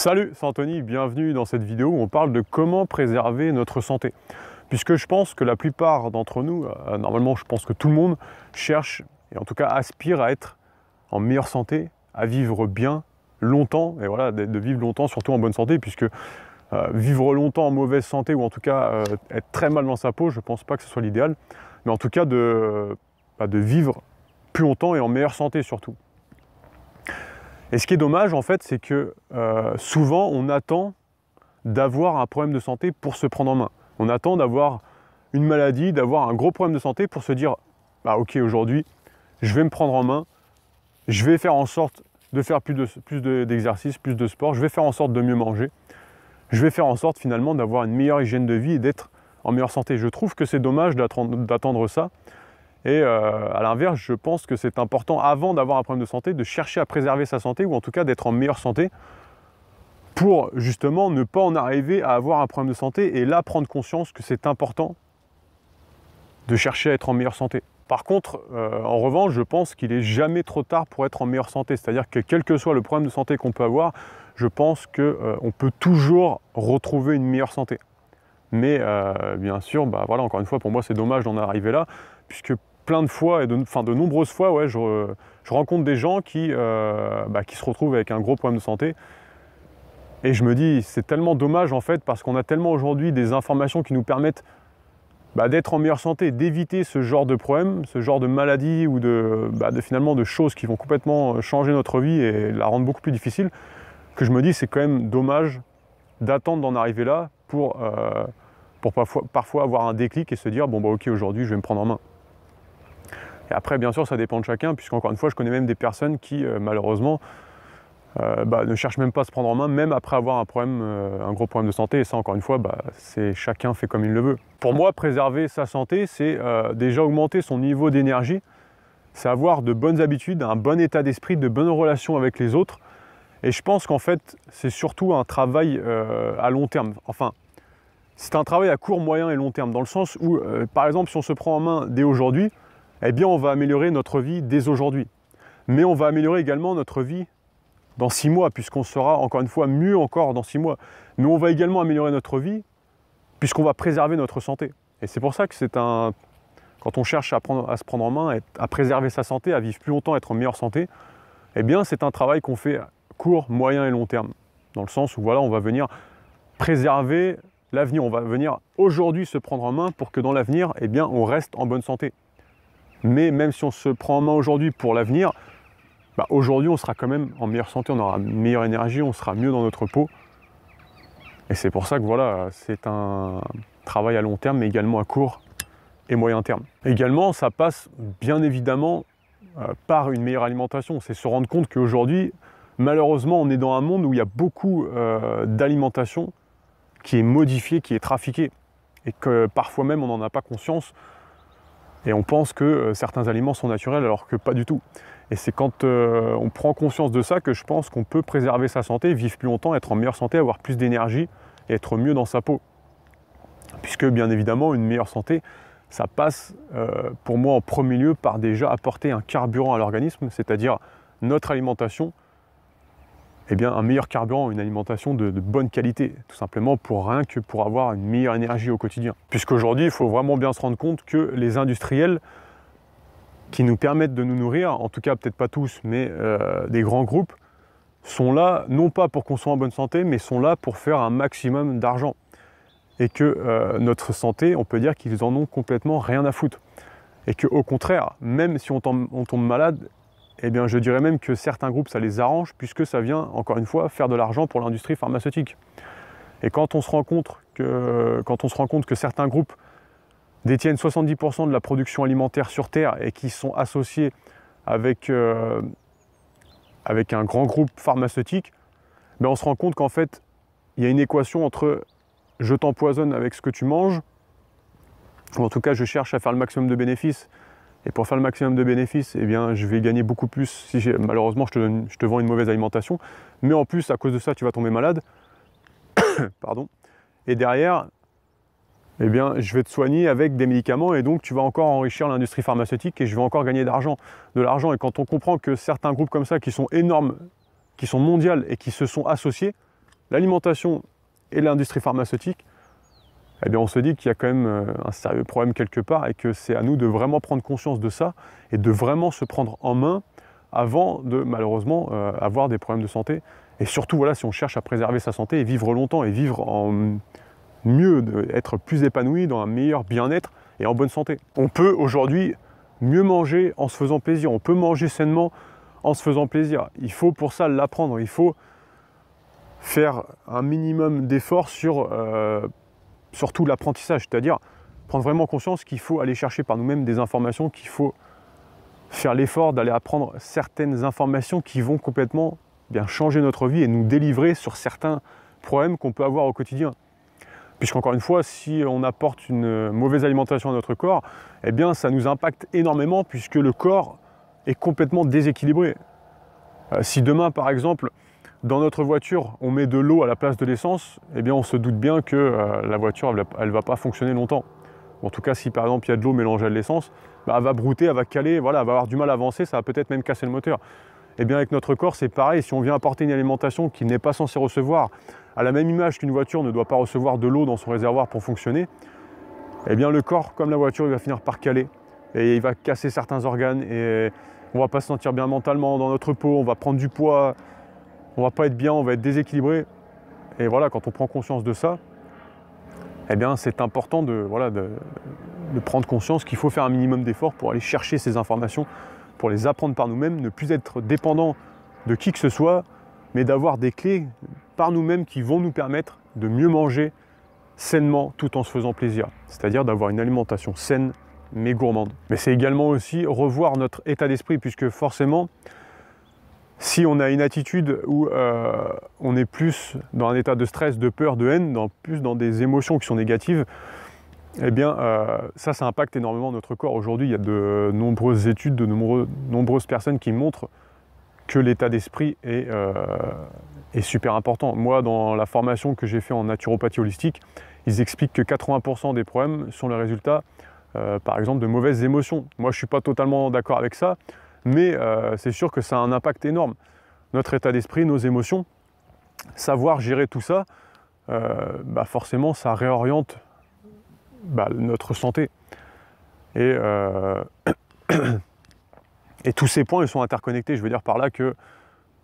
Salut, c'est Anthony, bienvenue dans cette vidéo où on parle de comment préserver notre santé. Puisque je pense que la plupart d'entre nous, normalement je pense que tout le monde cherche, et en tout cas aspire à être en meilleure santé, à vivre bien, longtemps, et voilà, de vivre longtemps, surtout en bonne santé, puisque vivre longtemps en mauvaise santé, ou en tout cas être très mal dans sa peau, je ne pense pas que ce soit l'idéal, mais en tout cas de vivre plus longtemps et en meilleure santé surtout. Et ce qui est dommage en fait, c'est que souvent on attend d'avoir un problème de santé pour se prendre en main. On attend d'avoir une maladie, d'avoir un gros problème de santé pour se dire « bah ok, aujourd'hui, je vais me prendre en main, je vais faire en sorte de faire plus d'exercice, plus de sport, je vais faire en sorte de mieux manger, je vais faire en sorte finalement d'avoir une meilleure hygiène de vie et d'être en meilleure santé ». Je trouve que c'est dommage d'attendre ça. Et à l'inverse, je pense que c'est important, avant d'avoir un problème de santé, de chercher à préserver sa santé, ou en tout cas d'être en meilleure santé, pour justement ne pas en arriver à avoir un problème de santé, et là prendre conscience que c'est important de chercher à être en meilleure santé. Par contre, en revanche, je pense qu'il n'est jamais trop tard pour être en meilleure santé. C'est-à-dire que quel que soit le problème de santé qu'on peut avoir, je pense qu'on peut toujours retrouver une meilleure santé. Mais bien sûr, voilà, encore une fois, pour moi c'est dommage d'en arriver là, puisque plein de fois, et de nombreuses fois, ouais, je rencontre des gens qui se retrouvent avec un gros problème de santé. Et je me dis, c'est tellement dommage en fait, parce qu'on a tellement aujourd'hui des informations qui nous permettent d'être en meilleure santé, d'éviter ce genre de problème, ce genre de maladie ou finalement de choses qui vont complètement changer notre vie et la rendre beaucoup plus difficile, que je me dis c'est quand même dommage d'attendre d'en arriver là pour parfois avoir un déclic et se dire bon ok, aujourd'hui je vais me prendre en main. Et après bien sûr ça dépend de chacun, puisqu'encore une fois je connais même des personnes qui malheureusement ne cherchent même pas à se prendre en main, même après avoir un gros problème de santé. Et ça, encore une fois, c'est chacun fait comme il le veut. Pour moi, préserver sa santé, c'est déjà augmenter son niveau d'énergie, c'est avoir de bonnes habitudes, un bon état d'esprit, de bonnes relations avec les autres. Et je pense qu'en fait, c'est surtout un travail à long terme. Enfin, c'est un travail à court, moyen et long terme, dans le sens où, par exemple, si on se prend en main dès aujourd'hui, eh bien, on va améliorer notre vie dès aujourd'hui. Mais on va améliorer également notre vie dans 6 mois, puisqu'on sera encore une fois mieux encore dans 6 mois. Mais on va également améliorer notre vie, puisqu'on va préserver notre santé. Et c'est pour ça que quand on cherche à se prendre en main, à préserver sa santé, à vivre plus longtemps, à être en meilleure santé, eh bien c'est un travail qu'on fait à court, moyen et long terme. Dans le sens où voilà, on va venir préserver l'avenir, on va venir aujourd'hui se prendre en main pour que dans l'avenir, eh bien on reste en bonne santé. Mais même si on se prend en main aujourd'hui pour l'avenir, aujourd'hui on sera quand même en meilleure santé, on aura une meilleure énergie, on sera mieux dans notre peau. Et c'est pour ça que voilà, c'est un travail à long terme, mais également à court et moyen terme. Également, ça passe bien évidemment par une meilleure alimentation. C'est se rendre compte qu'aujourd'hui, malheureusement, on est dans un monde où il y a beaucoup d'alimentation qui est modifiée, qui est trafiquée. Et que parfois même on n'en a pas conscience. Et on pense que certains aliments sont naturels alors que pas du tout. Et c'est quand on prend conscience de ça que je pense qu'on peut préserver sa santé, vivre plus longtemps, être en meilleure santé, avoir plus d'énergie et être mieux dans sa peau. Puisque bien évidemment, une meilleure santé, ça passe pour moi en premier lieu par déjà apporter un carburant à l'organisme, c'est-à-dire notre alimentation, eh bien un meilleur carburant, une alimentation de bonne qualité, tout simplement pour avoir une meilleure énergie au quotidien. Puisqu'aujourd'hui, il faut vraiment bien se rendre compte que les industriels qui nous permettent de nous nourrir, en tout cas peut-être pas tous, mais des grands groupes, sont là non pas pour qu'on soit en bonne santé, mais sont là pour faire un maximum d'argent. Et que notre santé, on peut dire qu'ils en ont complètement rien à foutre. Et qu'au contraire, même si on tombe malade, eh bien je dirais même que certains groupes, ça les arrange, puisque ça vient, encore une fois, faire de l'argent pour l'industrie pharmaceutique. Et quand on se rend compte que certains groupes détiennent 70% de la production alimentaire sur Terre et qui sont associés avec un grand groupe pharmaceutique, on se rend compte qu'en fait, il y a une équation entre je t'empoisonne avec ce que tu manges, ou en tout cas je cherche à faire le maximum de bénéfices, et pour faire le maximum de bénéfices, eh bien, je vais gagner beaucoup plus si malheureusement je te vends une mauvaise alimentation, mais en plus à cause de ça tu vas tomber malade, pardon, et derrière, eh bien, je vais te soigner avec des médicaments et donc tu vas encore enrichir l'industrie pharmaceutique et je vais encore gagner de l'argent. Et quand on comprend que certains groupes comme ça qui sont énormes, qui sont mondiales et qui se sont associés, l'alimentation et l'industrie pharmaceutique, eh bien on se dit qu'il y a quand même un sérieux problème quelque part et que c'est à nous de vraiment prendre conscience de ça et de vraiment se prendre en main avant de malheureusement avoir des problèmes de santé. Et surtout, voilà, si on cherche à préserver sa santé et vivre longtemps et vivre en mieux, être plus épanoui, dans un meilleur bien-être et en bonne santé. On peut aujourd'hui mieux manger en se faisant plaisir, on peut manger sainement en se faisant plaisir. Il faut pour ça l'apprendre, il faut faire un minimum d'efforts sur surtout l'apprentissage, c'est-à-dire prendre vraiment conscience qu'il faut aller chercher par nous-mêmes des informations, qu'il faut faire l'effort d'aller apprendre certaines informations qui vont complètement bien changer notre vie et nous délivrer sur certains problèmes qu'on peut avoir au quotidien. Puisqu'encore une fois, si on apporte une mauvaise alimentation à notre corps, eh bien ça nous impacte énormément puisque le corps est complètement déséquilibré. Si demain, par exemple, dans notre voiture, on met de l'eau à la place de l'essence, eh bien on se doute bien que la voiture, elle ne va pas fonctionner longtemps. En tout cas, si par exemple il y a de l'eau mélangée à de l'essence, bah, elle va brouter, elle va caler, voilà, elle va avoir du mal à avancer, ça va peut-être même casser le moteur. Et bien avec notre corps, c'est pareil, si on vient apporter une alimentation qu'il n'est pas censé recevoir, à la même image qu'une voiture ne doit pas recevoir de l'eau dans son réservoir pour fonctionner, eh bien le corps, comme la voiture, il va finir par caler et il va casser certains organes et on ne va pas se sentir bien mentalement dans notre peau, on va prendre du poids, on ne va pas être bien, on va être déséquilibré. Et voilà, quand on prend conscience de ça, eh bien c'est important de prendre conscience qu'il faut faire un minimum d'efforts pour aller chercher ces informations, pour les apprendre par nous-mêmes, ne plus être dépendant de qui que ce soit, mais d'avoir des clés par nous-mêmes qui vont nous permettre de mieux manger sainement tout en se faisant plaisir. C'est-à-dire d'avoir une alimentation saine mais gourmande. Mais c'est également aussi revoir notre état d'esprit puisque forcément, si on a une attitude où on est plus dans un état de stress, de peur, de haine, plus dans des émotions qui sont négatives, eh bien ça impacte énormément notre corps. Aujourd'hui, il y a de nombreuses études, de nombreuses personnes qui montrent que l'état d'esprit est super important. Moi, dans la formation que j'ai fait en naturopathie holistique, ils expliquent que 80% des problèmes sont le résultat, par exemple, de mauvaises émotions. Moi, je ne suis pas totalement d'accord avec ça, mais c'est sûr que ça a un impact énorme. Notre état d'esprit, nos émotions, savoir gérer tout ça, forcément, ça réoriente notre santé. Et tous ces points, ils sont interconnectés. Je veux dire par là que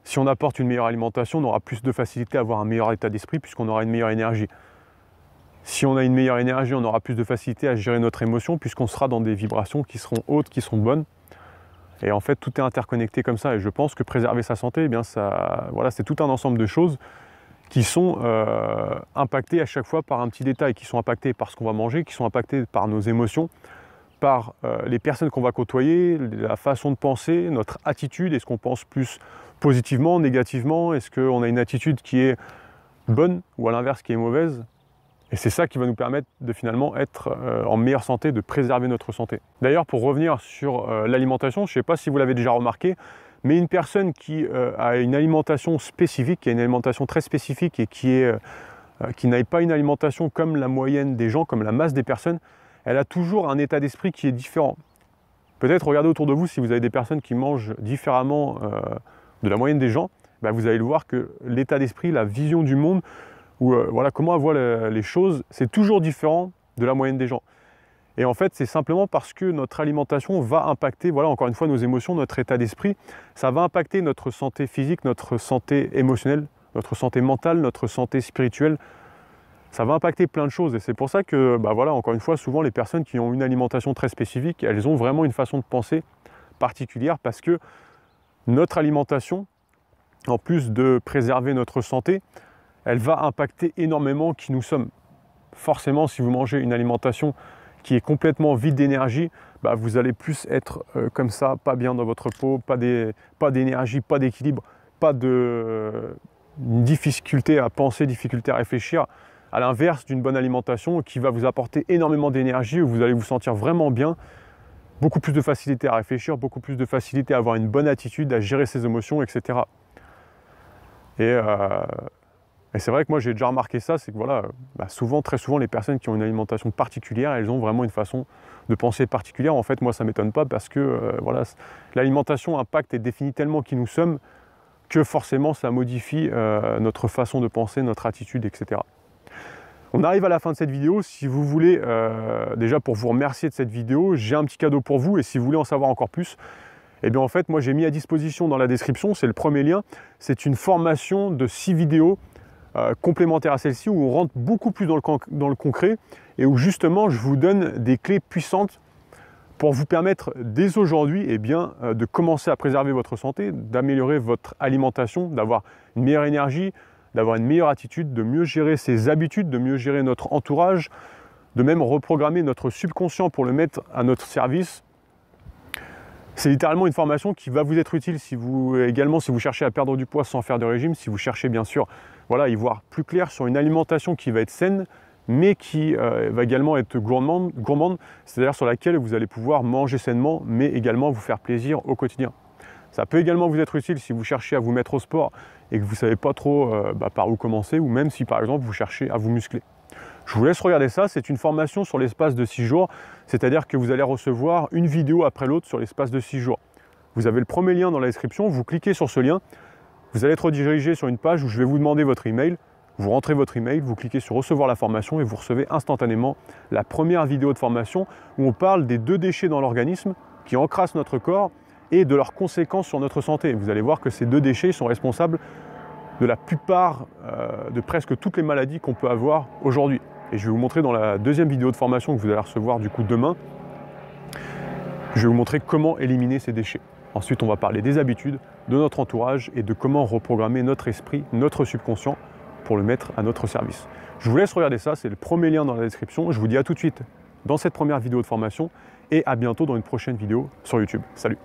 si on apporte une meilleure alimentation, on aura plus de facilité à avoir un meilleur état d'esprit puisqu'on aura une meilleure énergie. Si on a une meilleure énergie, on aura plus de facilité à gérer notre émotion puisqu'on sera dans des vibrations qui seront hautes, qui seront bonnes. Et en fait, tout est interconnecté comme ça. Et je pense que préserver sa santé, eh bien c'est tout un ensemble de choses qui sont impactées à chaque fois par un petit détail, qui sont impactées par ce qu'on va manger, qui sont impactées par nos émotions, par les personnes qu'on va côtoyer, la façon de penser, notre attitude. Est-ce qu'on pense plus positivement, négativement? Est-ce qu'on a une attitude qui est bonne ou à l'inverse qui est mauvaise? Et c'est ça qui va nous permettre de finalement être en meilleure santé, de préserver notre santé. D'ailleurs, pour revenir sur l'alimentation, je ne sais pas si vous l'avez déjà remarqué, mais une personne qui a une alimentation spécifique, qui a une alimentation très spécifique et qui n'a pas une alimentation comme la moyenne des gens, comme la masse des personnes, elle a toujours un état d'esprit qui est différent. Peut-être regardez autour de vous si vous avez des personnes qui mangent différemment de la moyenne des gens, vous allez le voir que l'état d'esprit, la vision du monde, ou comment elle voit les choses, c'est toujours différent de la moyenne des gens. Et en fait, c'est simplement parce que notre alimentation va impacter, encore une fois, nos émotions, notre état d'esprit. Ça va impacter notre santé physique, notre santé émotionnelle, notre santé mentale, notre santé spirituelle. Ça va impacter plein de choses. Et c'est pour ça que, encore une fois, souvent les personnes qui ont une alimentation très spécifique, elles ont vraiment une façon de penser particulière parce que notre alimentation, en plus de préserver notre santé, elle va impacter énormément qui nous sommes. Forcément, si vous mangez une alimentation qui est complètement vide d'énergie, vous allez plus être comme ça, pas bien dans votre peau, pas d'énergie, pas d'équilibre, pas de difficulté à penser, difficulté à réfléchir. À l'inverse d'une bonne alimentation qui va vous apporter énormément d'énergie, où vous allez vous sentir vraiment bien, beaucoup plus de facilité à réfléchir, beaucoup plus de facilité à avoir une bonne attitude, à gérer ses émotions, etc. Et c'est vrai que moi j'ai déjà remarqué ça, c'est que très souvent les personnes qui ont une alimentation particulière, elles ont vraiment une façon de penser particulière. En fait, moi ça ne m'étonne pas parce que l'alimentation impacte et définit tellement qui nous sommes que forcément ça modifie notre façon de penser, notre attitude, etc. On arrive à la fin de cette vidéo. Si vous voulez, déjà pour vous remercier de cette vidéo, j'ai un petit cadeau pour vous, et si vous voulez en savoir encore plus, eh bien en fait moi j'ai mis à disposition dans la description, c'est le premier lien, c'est une formation de 6 vidéos complémentaires à celle-ci, où on rentre beaucoup plus dans le concret, et où justement je vous donne des clés puissantes pour vous permettre dès aujourd'hui de commencer à préserver votre santé, d'améliorer votre alimentation, d'avoir une meilleure énergie, d'avoir une meilleure attitude, de mieux gérer ses habitudes, de mieux gérer notre entourage, de même reprogrammer notre subconscient pour le mettre à notre service. C'est littéralement une formation qui va vous être utile si vous cherchez à perdre du poids sans faire de régime, si vous cherchez bien sûr y voir plus clair sur une alimentation qui va être saine, mais qui va également être gourmande, c'est-à-dire sur laquelle vous allez pouvoir manger sainement, mais également vous faire plaisir au quotidien. Ça peut également vous être utile si vous cherchez à vous mettre au sport et que vous ne savez pas trop par où commencer, ou même si par exemple vous cherchez à vous muscler. Je vous laisse regarder ça, c'est une formation sur l'espace de 6 jours, c'est-à-dire que vous allez recevoir une vidéo après l'autre sur l'espace de 6 jours. Vous avez le premier lien dans la description, vous cliquez sur ce lien, vous allez être redirigé sur une page où je vais vous demander votre email, vous rentrez votre email, vous cliquez sur recevoir la formation et vous recevez instantanément la première vidéo de formation où on parle des 2 déchets dans l'organisme qui encrassent notre corps et de leurs conséquences sur notre santé. Vous allez voir que ces 2 déchets sont responsables de la plupart, de presque toutes les maladies qu'on peut avoir aujourd'hui. Et je vais vous montrer dans la deuxième vidéo de formation que vous allez recevoir du coup demain, je vais vous montrer comment éliminer ces déchets. Ensuite, on va parler des habitudes, de notre entourage et de comment reprogrammer notre esprit, notre subconscient pour le mettre à notre service. Je vous laisse regarder ça, c'est le premier lien dans la description. Je vous dis à tout de suite dans cette première vidéo de formation et à bientôt dans une prochaine vidéo sur YouTube. Salut!